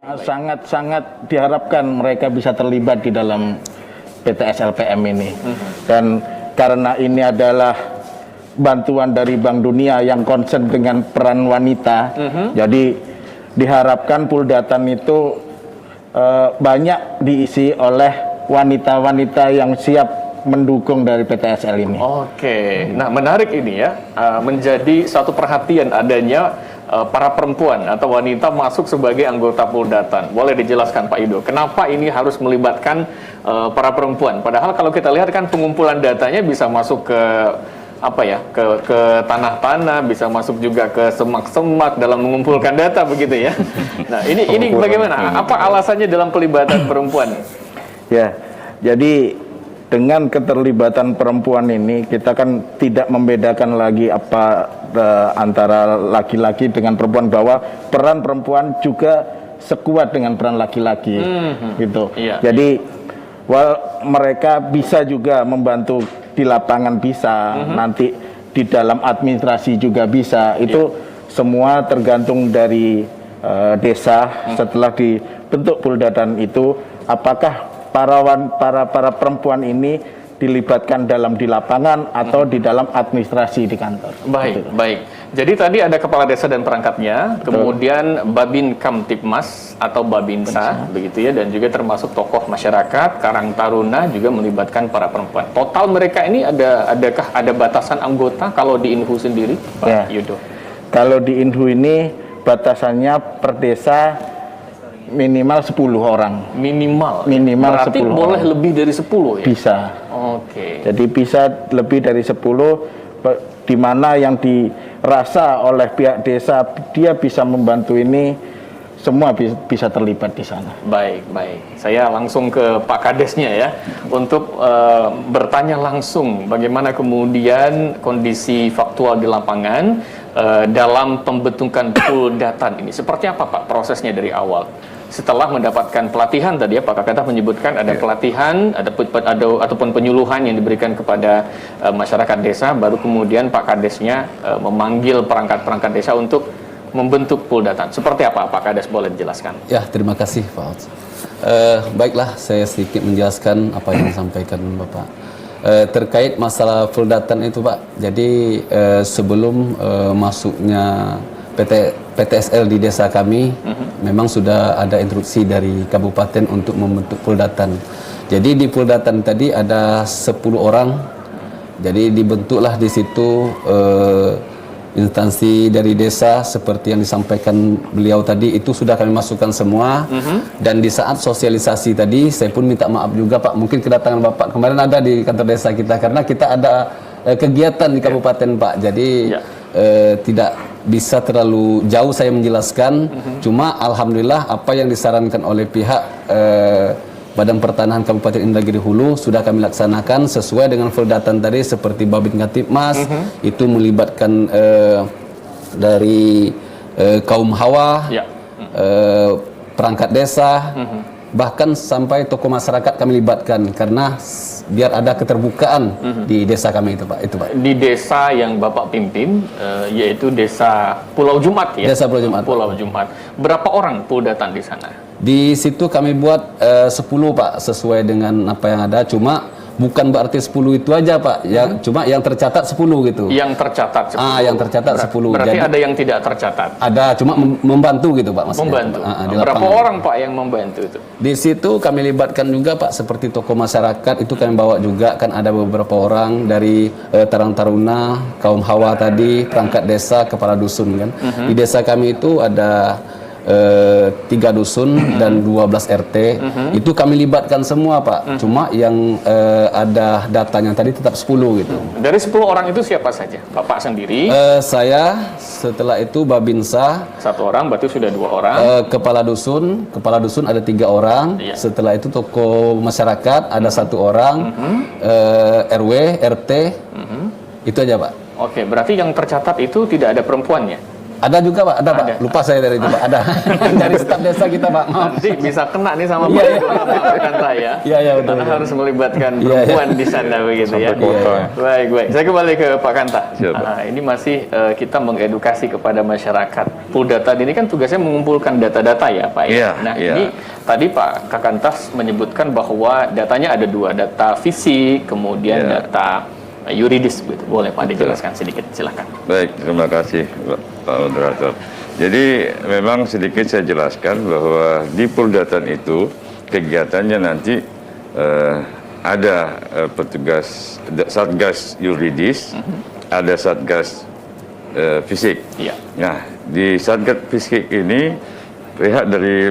Sangat-sangat diharapkan mereka bisa terlibat di dalam PTS LPM ini. Dan karena ini adalah bantuan dari Bank Dunia yang concern dengan peran wanita, jadi diharapkan Puldatan itu banyak diisi oleh wanita-wanita yang siap mendukung dari PTSL ini. Oke, nah menarik ini ya, menjadi satu perhatian adanya para perempuan atau wanita masuk sebagai anggota Puldatan. Boleh dijelaskan Pak Ido, kenapa ini harus melibatkan para perempuan? Padahal kalau kita lihat kan pengumpulan datanya bisa masuk ke apa ya, ke tanah-tanah, bisa masuk juga ke semak-semak dalam mengumpulkan data begitu ya. Nah ini bagaimana? Apa alasannya dalam pelibatan perempuan? Ya, jadi dengan keterlibatan perempuan ini kita kan tidak membedakan lagi apa antara laki-laki dengan perempuan, bahwa peran perempuan juga sekuat dengan peran laki-laki, gitu. Jadi mereka bisa juga membantu di lapangan, bisa nanti di dalam administrasi juga bisa. Itu semua tergantung dari desa. Setelah dibentuk Puldatan itu, apakah para perempuan ini dilibatkan di lapangan atau di dalam administrasi di kantor. Baik. Jadi tadi ada kepala desa dan perangkatnya, kemudian Babin Kamtipmas atau Babinsa, begitu ya, dan juga termasuk tokoh masyarakat, Karang Taruna juga melibatkan para perempuan. Total mereka ini adakah ada batasan anggota kalau di Inhu sendiri, Pak Yudo? Kalau di Inhu ini batasannya per desa minimal 10 orang. Minimal. Berarti 10 boleh orang. Lebih dari 10 ya? Bisa. Oke. Jadi bisa lebih dari 10, di mana yang dirasa oleh pihak desa dia bisa membantu ini, semua bisa terlibat di sana. Baik. Saya langsung ke Pak Kadesnya ya, untuk bertanya langsung bagaimana kemudian kondisi faktual di lapangan dalam pembentukan Puldatan ini. Seperti apa Pak prosesnya dari awal? Setelah mendapatkan pelatihan tadi ya, Pak Kakata menyebutkan ada pelatihan, ataupun penyuluhan yang diberikan kepada masyarakat desa, baru kemudian Pak Kadesnya memanggil perangkat-perangkat desa untuk membentuk Puldatan. Seperti apa Pak Kades, boleh dijelaskan? Ya, terima kasih Pak. Baiklah, saya sedikit menjelaskan apa yang disampaikan Bapak. Terkait masalah Puldatan itu Pak, jadi sebelum masuknya PTSL di desa kami, memang sudah ada instruksi dari kabupaten untuk membentuk Puldatan. Jadi di Puldatan tadi ada 10 orang, jadi dibentuklah di situ instansi dari desa seperti yang disampaikan beliau tadi, itu sudah kami masukkan semua. Dan di saat sosialisasi tadi, saya pun minta maaf juga Pak, mungkin kedatangan Bapak kemarin ada di kantor desa kita, karena kita ada kegiatan di kabupaten Pak, jadi tidak bisa terlalu jauh saya menjelaskan. Cuma alhamdulillah apa yang disarankan oleh pihak Badan Pertanahan Kabupaten Indragiri Hulu sudah kami laksanakan sesuai dengan Puldatan tadi, seperti Babin Kamtipmas itu melibatkan dari kaum hawa, perangkat desa, bahkan sampai tokoh masyarakat kami libatkan, karena biar ada keterbukaan di desa kami itu Pak. Di desa yang Bapak pimpin, yaitu desa Pulau Jumat ya? Desa Pulau Jumat. Pulau Jumat. Berapa orang Puldatan di sana? Di situ kami buat 10 Pak, sesuai dengan apa yang ada. Cuma bukan berarti 10 itu aja Pak, cuma yang tercatat 10 gitu. Yang tercatat 10. Yang tercatat 10. Berarti jadi, ada yang tidak tercatat? Ada, cuma membantu gitu Pak maksudnya. Membantu. Berapa orang Pak yang membantu itu? Di situ kami libatkan juga Pak, seperti tokoh masyarakat itu kami bawa juga, kan ada beberapa orang dari Karang Taruna, kaum hawa tadi, perangkat desa, kepala dusun kan. Di desa kami itu ada 3 dusun dan 12 RT, itu kami libatkan semua Pak. Cuma yang ada datanya tadi tetap 10 gitu. Dari 10 orang itu siapa saja? Bapak sendiri? Saya, setelah itu Babinsa 1 orang, berarti sudah 2 orang. Kepala dusun ada 3 orang. Setelah itu tokoh masyarakat ada 1 orang. RW, RT, itu aja Pak. Oke, berarti yang tercatat itu tidak ada perempuannya? Ada juga Pak, ada Pak. Lupa saya dari itu Pak. Ada dari staf desa kita Pak. Maaf. Nanti bisa kena nih sama Iya, Pak Kanta ya. Iya, betul. Karena harus melibatkan Iya, perempuan di sana begitu ya. Sampai kota. Baik. Saya kembali ke Pak Kanta. Siap, Pak. Ini masih kita mengedukasi kepada masyarakat. Puldata ini kan tugasnya mengumpulkan data-data ya Pak ya. Iya, Nah iya. ini tadi Pak Kakantas menyebutkan bahwa datanya ada dua, data fisik, kemudian Iya. data yuridis. Gitu. Boleh Pak dijelaskan sedikit, silakan. Baik, terima kasih Pak Moderator. Jadi memang sedikit saya jelaskan bahwa di Puldatan itu kegiatannya nanti ada petugas satgas yuridis, ada satgas fisik. Iya. Nah, di satgas fisik ini pihak dari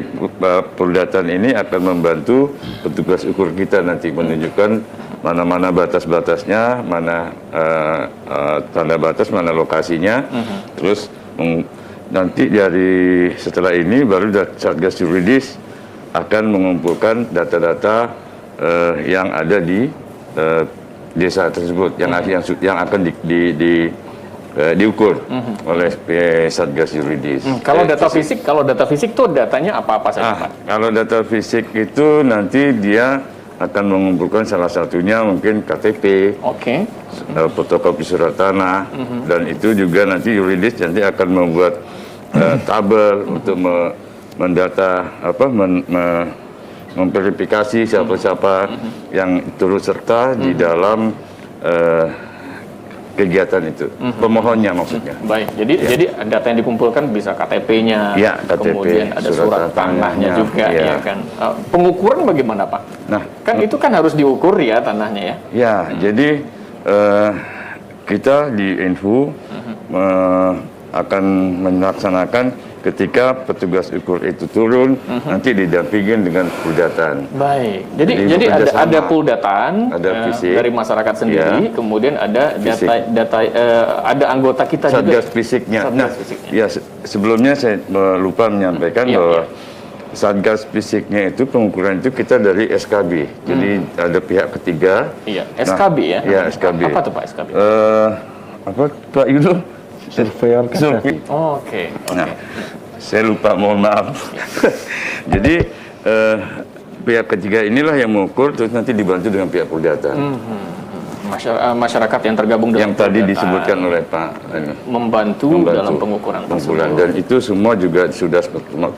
Puldatan ini akan membantu petugas ukur kita nanti menunjukkan mana-mana batas-batasnya, mana tanda batas, mana lokasinya, terus nanti dari setelah ini baru satgas yuridis akan mengumpulkan data-data yang ada di desa tersebut yang akan diukur oleh satgas yuridis. Kalau data fisik tuh datanya apa-apa saja Pak? Kalau data fisik itu nanti dia akan mengumpulkan salah satunya mungkin KTP, Oke. fotokopi surat tanah, dan itu juga nanti yuridis nanti akan membuat tabel untuk mendata memverifikasi siapa-siapa yang turut serta di dalam kegiatan itu, pemohonnya maksudnya. Baik, jadi data yang dikumpulkan bisa KTP-nya, Ya, KTP, kemudian ada surat tanahnya juga, ya. ya kan. Pengukuran bagaimana Pak? Nah, Kan itu kan harus diukur ya tanahnya ya. ya, jadi kita di Info akan melaksanakan ketika petugas ukur itu turun, nanti didampingin dengan Puldatan. Baik, jadi bekerja ada sama. Puldatan Ada fisik. dari masyarakat sendiri, Ya. kemudian ada Fisik. data ada anggota kita Satgas juga. fisiknya. Satgas Nah, fisiknya. ya sebelumnya saya lupa menyampaikan Iya, bahwa iya. Satgas fisiknya itu pengukuran itu kita dari SKB. Jadi ada pihak ketiga. Iya, SKB ya. Ya, SKB. Apa tuh Pak SKB? Apa Pak Yudo? Surveyor Survei. Oke. Nah, saya lupa, mohon maaf. Jadi pihak ketiga inilah yang mengukur, terus nanti dibantu dengan pihak Puldatan. Masyarakat yang tergabung dalam Yang tadi Puldatan disebutkan oleh Pak membantu dalam pengukuran tersebut. Dan itu semua juga sudah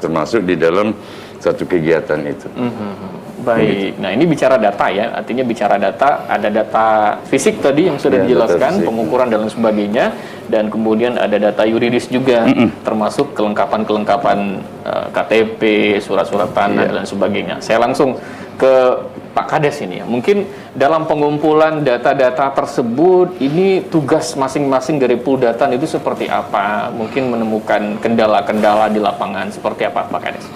termasuk di dalam satu kegiatan itu. Baik, nah ini bicara data ya, artinya bicara data, ada data fisik tadi yang sudah Ya, data dijelaskan, fisik. pengukuran dan lain sebagainya, dan kemudian ada data yuridis juga, termasuk kelengkapan-kelengkapan KTP, surat-surat tanah, dan sebagainya. Saya langsung ke Pak Kades ini ya, mungkin dalam pengumpulan data-data tersebut, ini tugas masing-masing dari Puldatan itu seperti apa? Mungkin menemukan kendala-kendala di lapangan, seperti apa Pak Kades?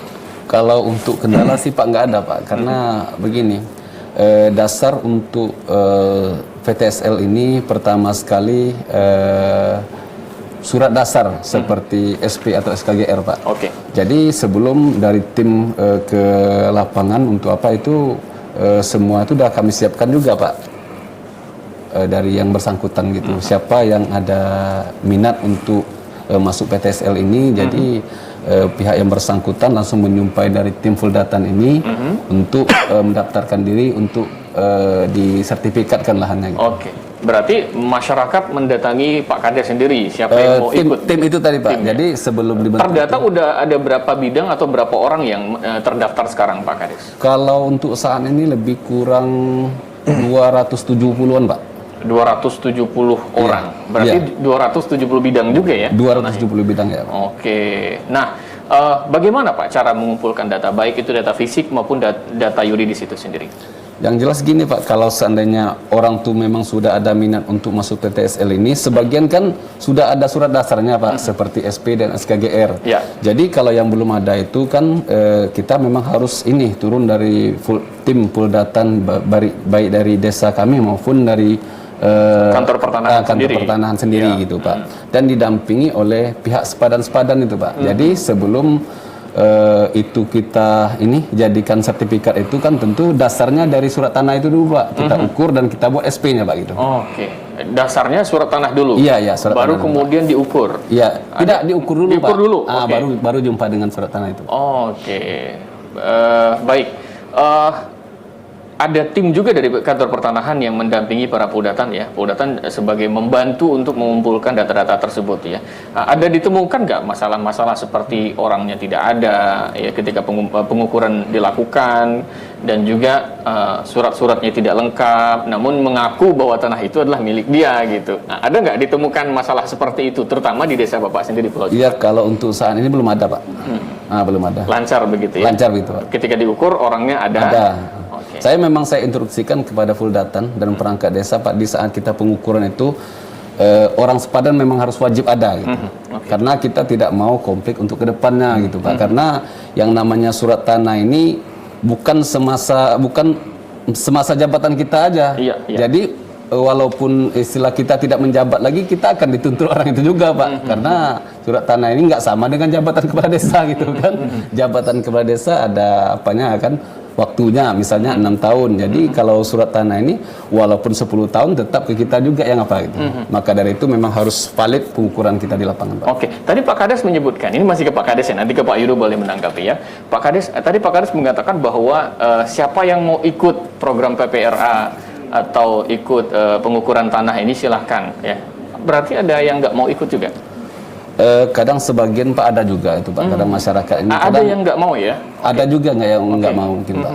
Kalau untuk kendala sih Pak nggak ada Pak, karena begini, dasar untuk VTSL ini pertama sekali surat dasar seperti SP atau SKGR Pak. Oke. Jadi sebelum dari tim ke lapangan untuk apa itu semua itu sudah kami siapkan juga Pak, dari yang bersangkutan gitu. Siapa yang ada minat untuk masuk PTSL ini, jadi pihak yang bersangkutan langsung menyumpai dari tim Puldatan ini untuk mendaftarkan diri untuk disertifikatkan lahannya. Gitu. Oke, berarti masyarakat mendatangi Pak Kades sendiri, siapa yang mau ikut? Tim itu tadi Pak. Timnya. Jadi sebelum dibentuk. Terdata udah ada berapa bidang atau berapa orang yang terdaftar sekarang Pak Kades? Kalau untuk saat ini lebih kurang 270-an Pak. 270 orang, berarti Iya. 270 bidang juga ya? 270 bidang ya Pak. Oke, nah bagaimana Pak cara mengumpulkan data, baik itu data fisik maupun data yuridis itu sendiri? Yang jelas gini Pak, kalau seandainya orang tuh memang sudah ada minat untuk masuk PTSL ini, sebagian kan sudah ada surat dasarnya Pak, seperti SP dan SKGR. Ya. Jadi kalau yang belum ada itu kan kita memang harus ini turun dari tim Puldatan baik dari desa kami maupun dari Kantor pertanahan sendiri. Gitu Pak. Dan didampingi oleh pihak sepadan-sepadan itu Pak. Jadi sebelum itu kita ini jadikan sertifikat itu kan tentu dasarnya dari surat tanah itu dulu Pak. Kita ukur dan kita buat SP-nya Pak gitu. Oke, Dasarnya surat tanah dulu. Iya, iya, surat baru tanah kemudian diukur. Iya, tidak diukur dulu, diukur Pak. dulu, Ah, oke. baru jumpa dengan surat tanah itu. Oke. Baik. Ada tim juga dari kantor pertanahan yang mendampingi para Pudatan ya. Pudatan sebagai membantu untuk mengumpulkan data-data tersebut ya. Ada ditemukan nggak masalah-masalah seperti orangnya tidak ada ya ketika pengukuran dilakukan, dan juga surat-suratnya tidak lengkap, namun mengaku bahwa tanah itu adalah milik dia gitu. Nah, ada nggak ditemukan masalah seperti itu, terutama di desa Bapak sendiri di Pulau Jepang? Iya, kalau untuk saat ini belum ada, Pak. Belum ada. Lancar begitu ya? Lancar begitu, Pak. Ketika diukur orangnya ada? Ada. Oke. Saya instruksikan kepada Fuldatan dan perangkat desa, Pak, di saat kita pengukuran itu orang sepadan memang harus wajib ada gitu. Karena kita tidak mau konflik untuk kedepannya gitu, Pak. Karena yang namanya surat tanah ini bukan semasa jabatan kita aja. Iya, iya. Jadi walaupun istilah kita tidak menjabat lagi, kita akan dituntut orang itu juga, Pak. Karena surat tanah ini nggak sama dengan jabatan kepala desa gitu kan. Jabatan kepala desa ada apanya kan, waktunya misalnya 6 tahun. Jadi kalau surat tanah ini walaupun 10 tahun tetap ke kita juga yang apa gitu. Maka dari itu memang harus valid pengukuran kita di lapangan, Pak. Oke, tadi Pak Kades menyebutkan, ini masih ke Pak Kades ya, nanti ke Pak Yudo boleh menanggapi ya. Pak Kades, tadi Pak Kades mengatakan bahwa siapa yang mau ikut program PPRA atau ikut pengukuran tanah ini silahkan ya. Berarti ada yang nggak mau ikut juga? Kadang sebagian, Pak, ada juga itu, Pak. Kadang masyarakat ini Ada yang nggak mau ya? ada juga nggak yang nggak mau mungkin, Pak.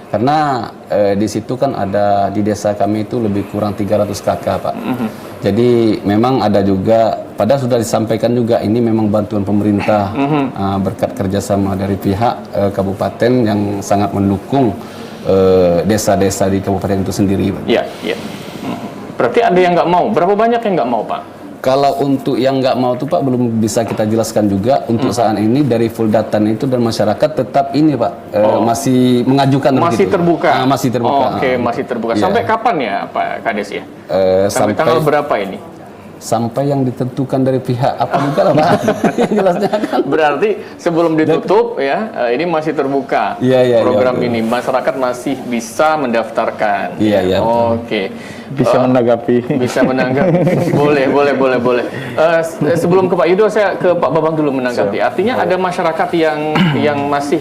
Karena di situ kan ada, di desa kami itu lebih kurang 300 kakak, Pak. Jadi memang ada juga, padahal sudah disampaikan juga ini memang bantuan pemerintah berkat kerjasama dari pihak kabupaten yang sangat mendukung desa-desa di kabupaten itu sendiri, Pak. Iya, iya. Berarti ada yang nggak mau. Berapa banyak yang nggak mau, Pak? Kalau untuk yang nggak mau tuh, Pak, belum bisa kita jelaskan juga. Untuk saat ini dari Fuldatan itu dan masyarakat tetap ini, Pak, masih mengajukan Masih begitu. terbuka? Masih terbuka. Oke, masih terbuka. Iya. Sampai kapan ya, Pak Kades ya? Sampai Sampai tanggal berapa ini? sampai yang ditentukan dari pihak apa juga lah, Pak. Yang jelasnya kan. Berarti sebelum ditutup ya, ini masih terbuka. Iya, iya, program iya, ini masyarakat masih bisa mendaftarkan. Iya, iya, betul. Oke. Bisa menanggapi. Bisa menanggapi. boleh. Sebelum ke Pak Yudo, saya ke Pak Babang dulu menanggapi. Artinya ada masyarakat yang masih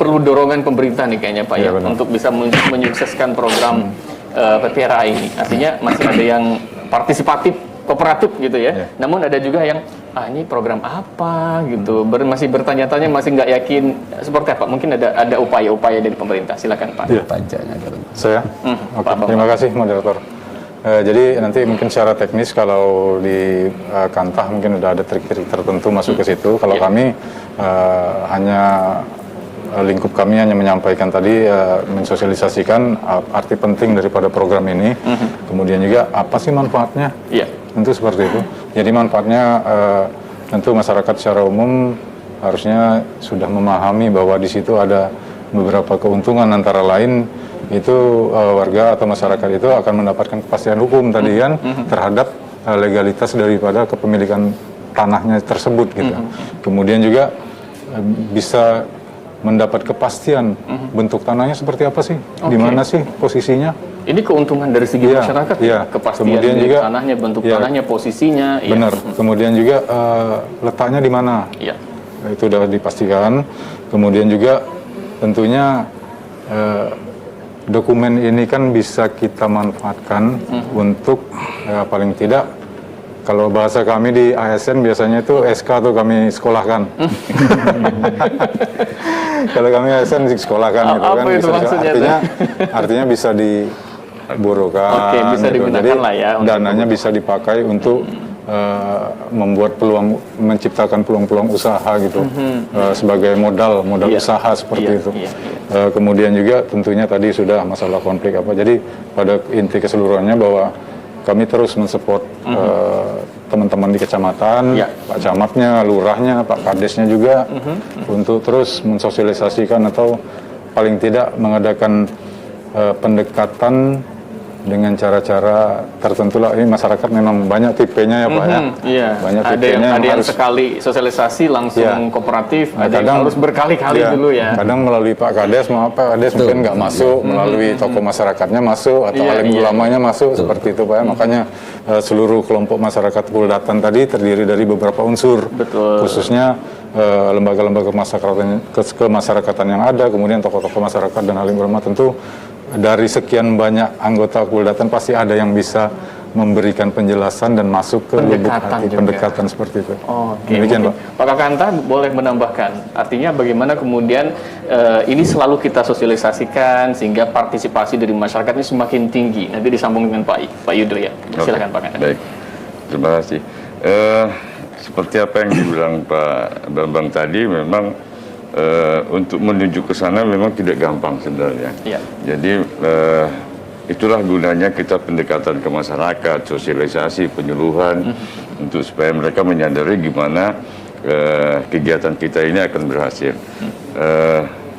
perlu dorongan pemerintah nih kayaknya, Pak, ya, benar. untuk bisa menyukseskan program PPRA ini. Artinya masih ada yang partisipatif, kooperatif gitu ya. Namun ada juga yang ini program apa gitu, masih bertanya-tanya, masih nggak yakin seperti apa. Mungkin ada upaya-upaya dari pemerintah. Silakan, Pak. Pajaknya kan. Saya? Oke, Pak Bambang. terima kasih moderator. Jadi nanti mungkin secara teknis kalau di Kantah mungkin udah ada trik-trik tertentu masuk ke situ. Kalau kami hanya lingkup kami hanya menyampaikan tadi, mensosialisasikan arti penting daripada program ini. Kemudian juga apa sih manfaatnya? Iya. Tentu seperti itu. Jadi manfaatnya tentu masyarakat secara umum harusnya sudah memahami bahwa di situ ada beberapa keuntungan, antara lain itu warga atau masyarakat itu akan mendapatkan kepastian hukum tadi kan terhadap legalitas daripada kepemilikan tanahnya tersebut gitu. Kemudian juga bisa mendapat kepastian bentuk tanahnya seperti apa sih, di mana sih posisinya. Ini keuntungan dari segi Iya, masyarakat, iya. kepastian Kemudian milik juga- tanahnya, bentuk iya. tanahnya, posisinya. Iya. Benar. Kemudian juga letaknya di mana. Iya. Itu sudah dipastikan. Kemudian juga tentunya dokumen ini kan bisa kita manfaatkan untuk paling tidak, kalau bahasa kami di ASN biasanya itu SK tuh kami sekolahkan. Kalau kami ASN sekolahkan gitu Apa kan, itu maksudnya artinya bisa diburukan. Oke, bisa gitu. digunakan Jadi lah ya untuk dananya bisa dipakai untuk membuat peluang, menciptakan peluang-peluang usaha gitu, sebagai modal Iya. usaha seperti Iya, itu. iya, Kemudian juga tentunya tadi sudah masalah konflik apa. Jadi pada inti keseluruhannya bahwa kami terus mensupport teman-teman di kecamatan, Iya. Pak Camatnya, Lurahnya, Pak Kadesnya juga untuk terus mensosialisasikan atau paling tidak mengadakan pendekatan dengan cara-cara tertentu lah. Ini masyarakat memang banyak tipenya ya Pak ya. Iya. Banyak Ada tipenya yang harus sekali sosialisasi langsung Iya. kooperatif, Nah, ada yang kadang- harus berkali-kali Iya, dulu ya. kadang melalui Pak Kades, Pak Kades mungkin nggak masuk, melalui tokoh masyarakatnya masuk, atau Iya, alim iya. ulamanya masuk, seperti itu Pak ya. Makanya seluruh kelompok masyarakat Puldatan tadi terdiri dari beberapa unsur. Betul. Khususnya lembaga-lembaga kemasyarakatan yang ada, kemudian tokoh-tokoh masyarakat dan alim ulama. Tentu dari sekian banyak anggota Puldatan pasti ada yang bisa memberikan penjelasan dan masuk ke lubuk Pendekatan hati, juga. pendekatan seperti itu. Oke, Demikian mungkin Pak Kakanta boleh menambahkan, artinya bagaimana kemudian ini selalu kita sosialisasikan sehingga partisipasi dari masyarakat ini semakin tinggi. Nanti disambung dengan Pak Yudo ya. Silakan Pak Kakanta. Baik, terima kasih. Seperti apa yang dibilang Pak Bambang tadi, memang untuk menuju ke sana memang tidak gampang sebenarnya. Iya. Jadi itulah gunanya kita pendekatan ke masyarakat, sosialisasi, penyuluhan, untuk supaya mereka menyadari gimana kegiatan kita ini akan berhasil.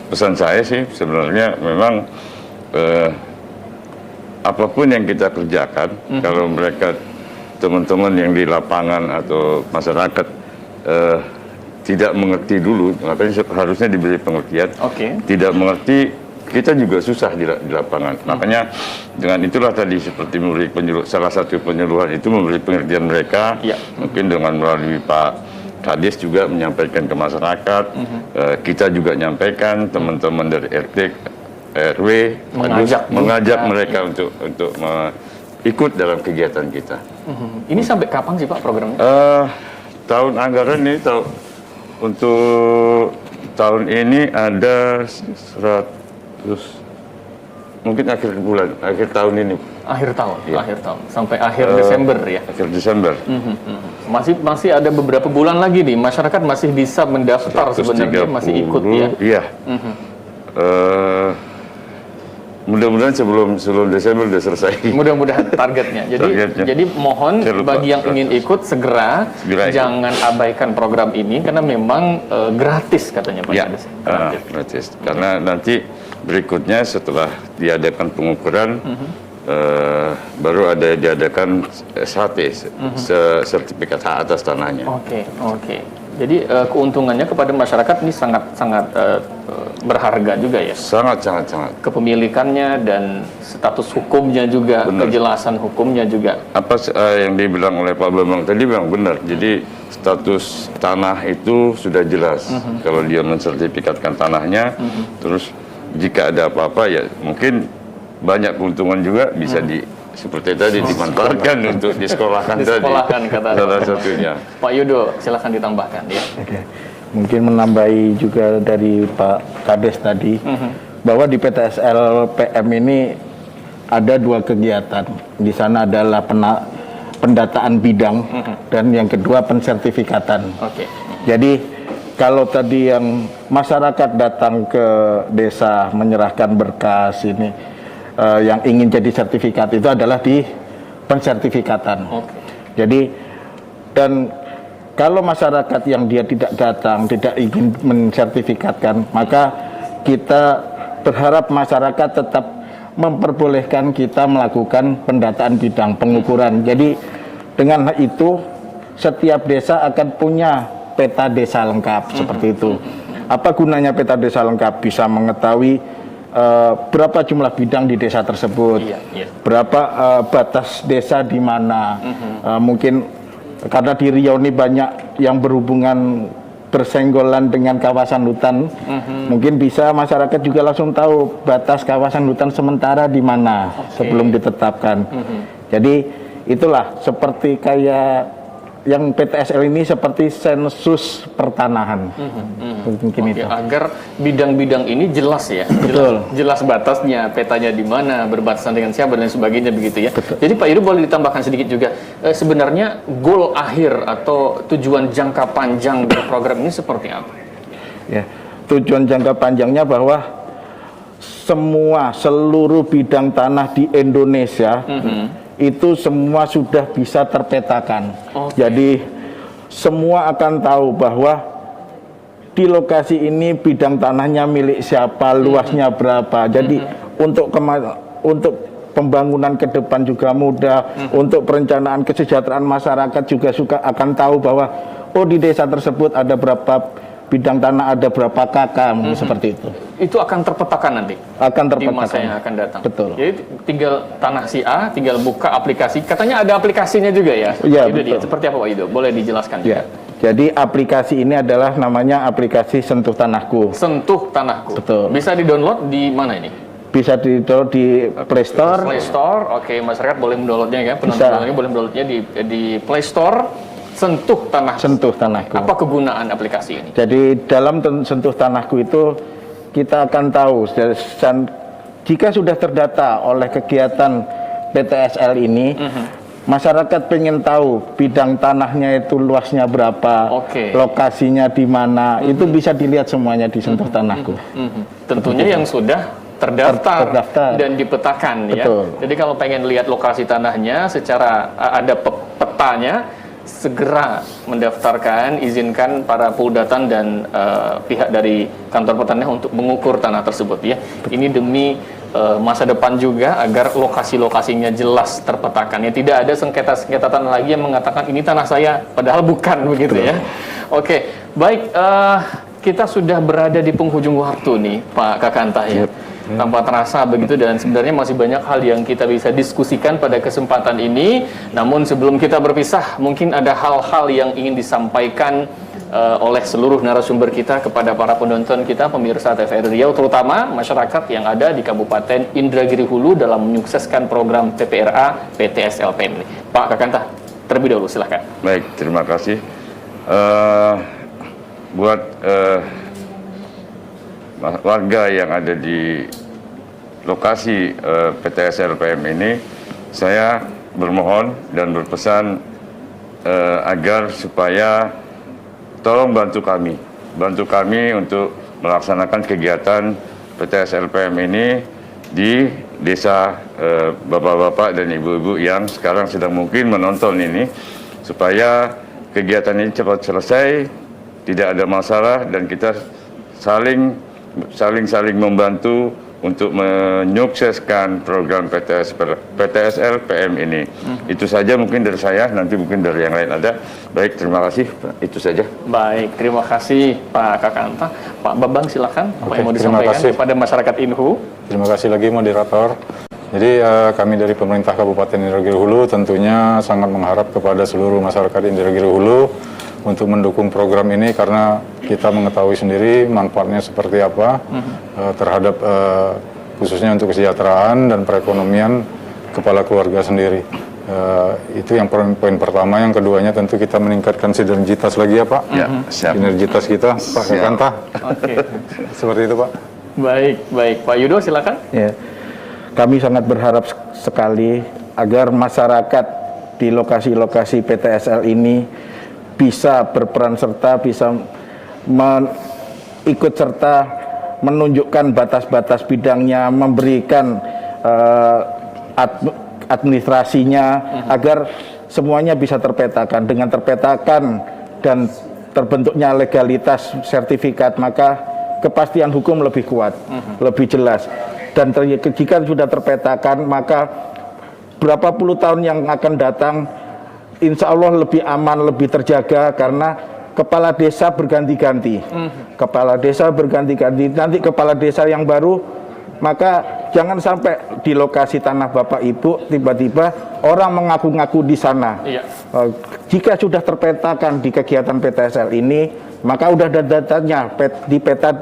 Pesan saya sih sebenarnya memang apapun yang kita kerjakan, kalau mereka teman-teman yang di lapangan atau masyarakat tidak mengerti dulu, makanya harusnya diberi pengertian. Oke. Tidak mengerti, kita juga susah di lapangan. Makanya dengan itulah tadi seperti memberi salah satu penyuluhan itu memberi pengertian mereka, Iya. mungkin dengan melalui Pak Kades juga menyampaikan ke masyarakat, kita juga menyampaikan teman-teman dari RT, RW, mengajak mereka untuk ikut dalam kegiatan kita. Ini sampai kapan sih Pak programnya? Tahun anggaran ini untuk tahun ini ada 100, mungkin akhir tahun ini. Akhir tahun, Iya. akhir tahun sampai akhir Desember ya. Akhir Desember. Masih ada beberapa bulan lagi nih, masyarakat masih bisa mendaftar sebenarnya, masih ikut ya. Iya. Mudah-mudahan sebelum Desember sudah selesai. Mudah-mudahan targetnya. Jadi mohon Saya lupa. bagi yang ingin ikut segera Segera ikut. jangan abaikan program ini karena memang gratis katanya Pak Ya, Kades. gratis. Karena nanti berikutnya setelah diadakan pengukuran, baru diadakan SHT, sertifikat hak atas tanahnya. Oke. Jadi keuntungannya kepada masyarakat ini sangat berharga juga ya. Sangat. Kepemilikannya dan status hukumnya juga, Benar. kejelasan hukumnya juga. Apa yang dibilang oleh Pak Bambang tadi memang benar. Jadi status tanah itu sudah jelas. Kalau dia mensertifikatkan tanahnya, terus jika ada apa-apa ya mungkin banyak keuntungan juga bisa seperti tadi dimanfaatkan untuk disekolahkan tadi. Disekolahkan kata salah satunya. Pak Yudo, silahkan ditambahkan ya. Oke. Mungkin menambahi juga dari Pak Kades tadi, bahwa di PTSL PM ini ada 2 kegiatan. Di sana adalah pendataan bidang dan yang kedua pensertifikatan. Oke. Jadi kalau tadi yang masyarakat datang ke desa menyerahkan berkas ini, yang ingin jadi sertifikat itu adalah di pensertifikatan. Oke. Jadi dan kalau masyarakat yang dia tidak datang, tidak ingin mensertifikatkan, maka kita berharap masyarakat tetap memperbolehkan kita melakukan pendataan bidang pengukuran. Jadi dengan itu setiap desa akan punya peta desa lengkap seperti itu. Apa gunanya peta desa lengkap? Bisa mengetahui berapa jumlah bidang di desa tersebut, Iya. berapa batas desa di mana, mungkin karena di Riau ini banyak yang berhubungan bersenggolan dengan kawasan hutan, mungkin bisa masyarakat juga langsung tahu batas kawasan hutan sementara di mana sebelum ditetapkan. Jadi itulah seperti kayak yang PTSL ini seperti sensus pertanahan. Mungkin itu. Agar bidang-bidang ini jelas ya. Betul. Jelas batasnya, petanya di mana, berbatasan dengan siapa dan sebagainya begitu ya. Betul. Jadi Pak Yudo boleh ditambahkan sedikit juga. Sebenarnya goal akhir atau tujuan jangka panjang dari program ini seperti apa? Ya, tujuan jangka panjangnya bahwa seluruh bidang tanah di Indonesia itu semua sudah bisa terpetakan. Jadi semua akan tahu bahwa di lokasi ini bidang tanahnya milik siapa, luasnya berapa. Jadi untuk pembangunan ke depan juga mudah, untuk perencanaan kesejahteraan masyarakat juga akan tahu bahwa oh di desa tersebut ada berapa bidang tanah, ada berapa kakak, seperti itu. Itu akan terpetakan nanti? Akan Di terpetakan. masa yang akan datang? Betul. Jadi tinggal tanah si A, tinggal buka aplikasi. Katanya ada aplikasinya juga ya? Iya, Itu dia. betul. Seperti apa Pak Yudo? Boleh dijelaskan? Ya. Jadi aplikasi ini adalah namanya aplikasi Sentuh Tanahku. Sentuh Tanahku. Betul. Bisa di-download di mana ini? Bisa di-download di Play Store. Play Store. Oke, masyarakat boleh mendownloadnya ya. Penonton ini boleh mendownloadnya di Play Store. Sentuh Tanahku. Sentuh Tanahku. Apa kegunaan aplikasi ini? Jadi dalam Sentuh Tanahku itu kita akan tahu jika sudah terdata oleh kegiatan PTSL ini, masyarakat pengen tahu bidang tanahnya itu luasnya berapa, lokasinya di mana, itu bisa dilihat semuanya di Sentuh Tanahku. Tentunya yang sudah terdaftar dan dipetakan. Betul. Ya. Jadi kalau pengen lihat lokasi tanahnya secara ada petanya, segera mendaftarkan, izinkan para Puldatan dan pihak dari kantor petanian untuk mengukur tanah tersebut ya. Ini demi masa depan juga agar lokasi-lokasinya jelas terpetakan. Ya, tidak ada sengketa-sengketa tanah lagi yang mengatakan ini tanah saya, padahal bukan begitu ya. Oke, baik, kita sudah berada di penghujung waktu nih Pak Kakantah ya. Tanpa terasa begitu, dan sebenarnya masih banyak hal yang kita bisa diskusikan pada kesempatan ini. Namun sebelum kita berpisah, mungkin ada hal-hal yang ingin disampaikan oleh seluruh narasumber kita kepada para penonton kita, pemirsa TVRI Riau, terutama masyarakat yang ada di Kabupaten Indragiri Hulu dalam menyukseskan program PPRA PTSLPM ini. Pak Kakantah, terlebih dahulu silahkan. Baik, terima kasih. Buat warga yang ada di lokasi PTSLPM ini, saya bermohon dan berpesan agar supaya tolong bantu kami untuk melaksanakan kegiatan PTSLPM ini di desa bapak-bapak dan ibu-ibu yang sekarang sedang mungkin menonton ini, supaya kegiatan ini cepat selesai, tidak ada masalah, dan kita saling membantu untuk menyukseskan program PTSLPM ini. Itu saja mungkin dari saya, nanti mungkin dari yang lain ada. Baik, terima kasih. Itu saja. Baik, terima kasih Pak Kakantah. Pak Babang silakan, apa yang mau disampaikan kepada masyarakat Inhu? Terima kasih lagi moderator. Jadi kami dari pemerintah Kabupaten Indragiri Hulu tentunya sangat mengharap kepada seluruh masyarakat Indragiri Hulu untuk mendukung program ini, karena kita mengetahui sendiri manfaatnya seperti apa terhadap khususnya untuk kesejahteraan dan perekonomian kepala keluarga sendiri. Itu yang poin pertama. Yang keduanya tentu kita meningkatkan sinergitas lagi ya Pak. Ya, siap. Sinergitas kita, Pak Kakantah. Oke. Seperti itu Pak. Baik. Pak Yudo silakan. Ya. Kami sangat berharap sekali agar masyarakat di lokasi-lokasi PTSL ini bisa berperan serta, bisa ikut serta menunjukkan batas-batas bidangnya, memberikan administrasinya, agar semuanya bisa terpetakan. Dengan terpetakan dan terbentuknya legalitas sertifikat, maka kepastian hukum lebih kuat, lebih jelas. Dan jika sudah terpetakan, maka berapa puluh tahun yang akan datang, insya Allah lebih aman, lebih terjaga, karena kepala desa berganti-ganti. Kepala desa berganti-ganti. Nanti kepala desa yang baru, maka jangan sampai di lokasi tanah Bapak Ibu tiba-tiba orang mengaku-ngaku di sana. Iya. Jika sudah terpetakan di kegiatan PTSL ini, maka udah ada datanya di peta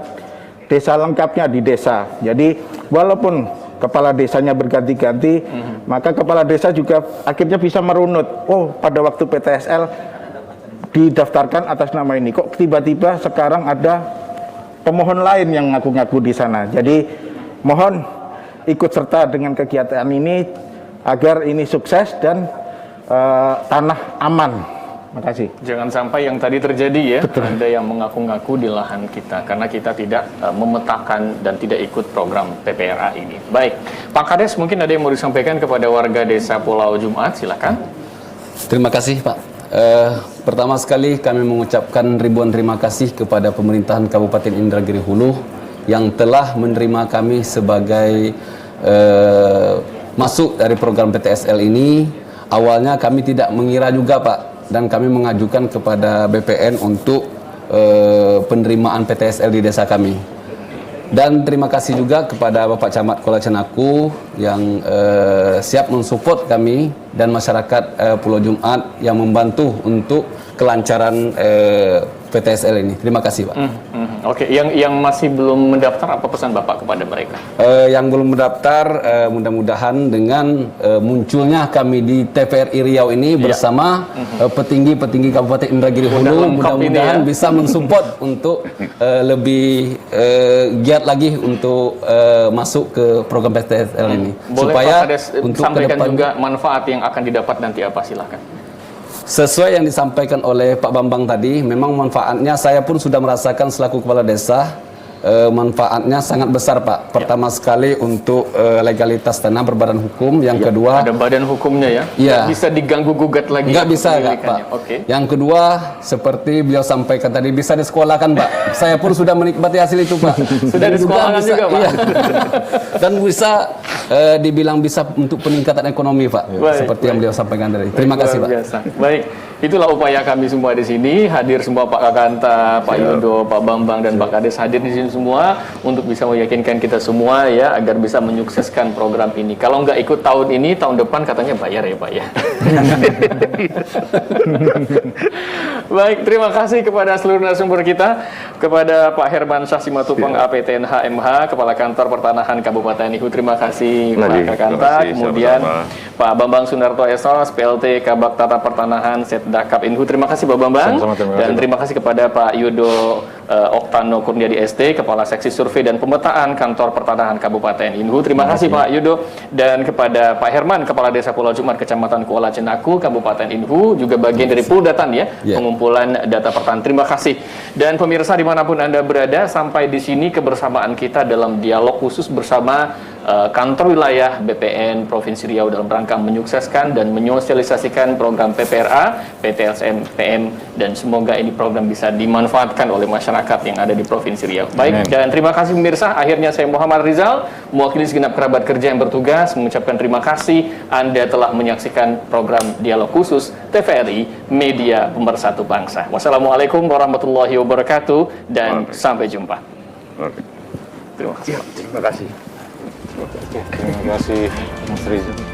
desa lengkapnya di desa. Jadi walaupun kepala desanya berganti-ganti, maka kepala desa juga akhirnya bisa merunut, oh pada waktu PTSL didaftarkan atas nama ini, kok tiba-tiba sekarang ada pemohon lain yang ngaku-ngaku di sana. Jadi mohon ikut serta dengan kegiatan ini agar ini sukses dan tanah aman. Makasih. Jangan sampai yang tadi terjadi ya, ada yang mengaku-ngaku di lahan kita karena kita tidak memetakan dan tidak ikut program PPRA ini. Baik, Pak Kades, mungkin ada yang mau disampaikan kepada warga desa Pulau Jumat, silakan. Terima kasih Pak. Pertama sekali kami mengucapkan ribuan terima kasih kepada pemerintahan Kabupaten Indragiri Hulu yang telah menerima kami sebagai masuk dari program PTSL ini. Awalnya kami tidak mengira juga Pak, dan kami mengajukan kepada BPN untuk penerimaan PTSL di desa kami. Dan terima kasih juga kepada Bapak Camat Kuala Cenaku yang siap mensupport kami dan masyarakat Pulau Jumat yang membantu untuk kelancaran PTSL ini. Terima kasih Pak. Oke, yang masih belum mendaftar, apa pesan Bapak kepada mereka? Yang belum mendaftar, mudah-mudahan dengan munculnya kami di TVRI Riau ini bersama petinggi-petinggi Kabupaten Indragiri Hulu, mudah-mudahan bisa mensupport untuk lebih giat lagi untuk masuk ke program PTSL ini. Boleh Supaya Pak Kades untuk sampaikan kedepan, juga manfaat yang akan didapat nanti apa, silakan. sesuai yang disampaikan oleh Pak Bambang tadi, memang manfaatnya saya pun sudah merasakan selaku kepala desa. Manfaatnya sangat besar Pak. Pertama sekali untuk legalitas tanah berbadan hukum. Yang kedua, ada badan hukumnya ya. Iya. Nggak bisa diganggu gugat lagi. nggak bisa nggak Pak. kepemilikannya. Oke. Yang kedua, seperti beliau sampaikan tadi, bisa disekolahkan Pak. Saya pun sudah menikmati hasil itu Pak. Sudah disekolahkan juga, Pak? Iya. Dan bisa dibilang bisa untuk peningkatan ekonomi Pak. Baik, Seperti yang beliau sampaikan tadi. Terima Luar kasih Pak. biasa. Baik, itulah upaya kami semua di sini, hadir semua Pak Kakanta, Pak Yudo, Pak Bambang dan Pak Kades hadir di sini semua untuk bisa meyakinkan kita semua ya agar bisa menyukseskan program ini. Kalau nggak ikut tahun ini, tahun depan katanya bayar ya Pak ya. Baik, terima kasih kepada seluruh narasumber kita, kepada Pak Herman Syah Simatupang APTNH MH, Kepala Kantor Pertanahan Kabupaten Ihu. Terima kasih Pak Kakanta. Kemudian Pak Bambang Sunarto SOS, PLT Kabak Tata Pertanahan Setdakap Inhu. Terima kasih Pak Bambang. Dan terima kasih kepada Pak Yudo Oktano Kurniadi ST, Kepala Seksi Survei dan Pemetaan Kantor Pertanahan Kabupaten Inhu. Terima kasih Pak Yudo. Dan kepada Pak Herman, Kepala Desa Pulau Jumat Kecamatan Kuala Cenaku, Kabupaten Inhu, juga bagian dari Puldatan ya, pengumpulan data pertanahan. Terima kasih. Dan pemirsa dimanapun Anda berada, sampai di sini kebersamaan kita dalam dialog khusus bersama kantor wilayah BPN Provinsi Riau dalam rangka menyukseskan dan menyosialisasikan program PPRA, PTSM, PM, dan semoga ini program bisa dimanfaatkan oleh masyarakat yang ada di Provinsi Riau. Baik, dan terima kasih pemirsa. Akhirnya saya Muhammad Rizal, mewakili segenap kerabat kerja yang bertugas, mengucapkan terima kasih Anda telah menyaksikan program dialog khusus TVRI, Media Pemersatu Bangsa. Wassalamualaikum warahmatullahi wabarakatuh, dan sampai jumpa. Oke. Terima kasih. Terima kasih. Terima kasih Mas Rizal.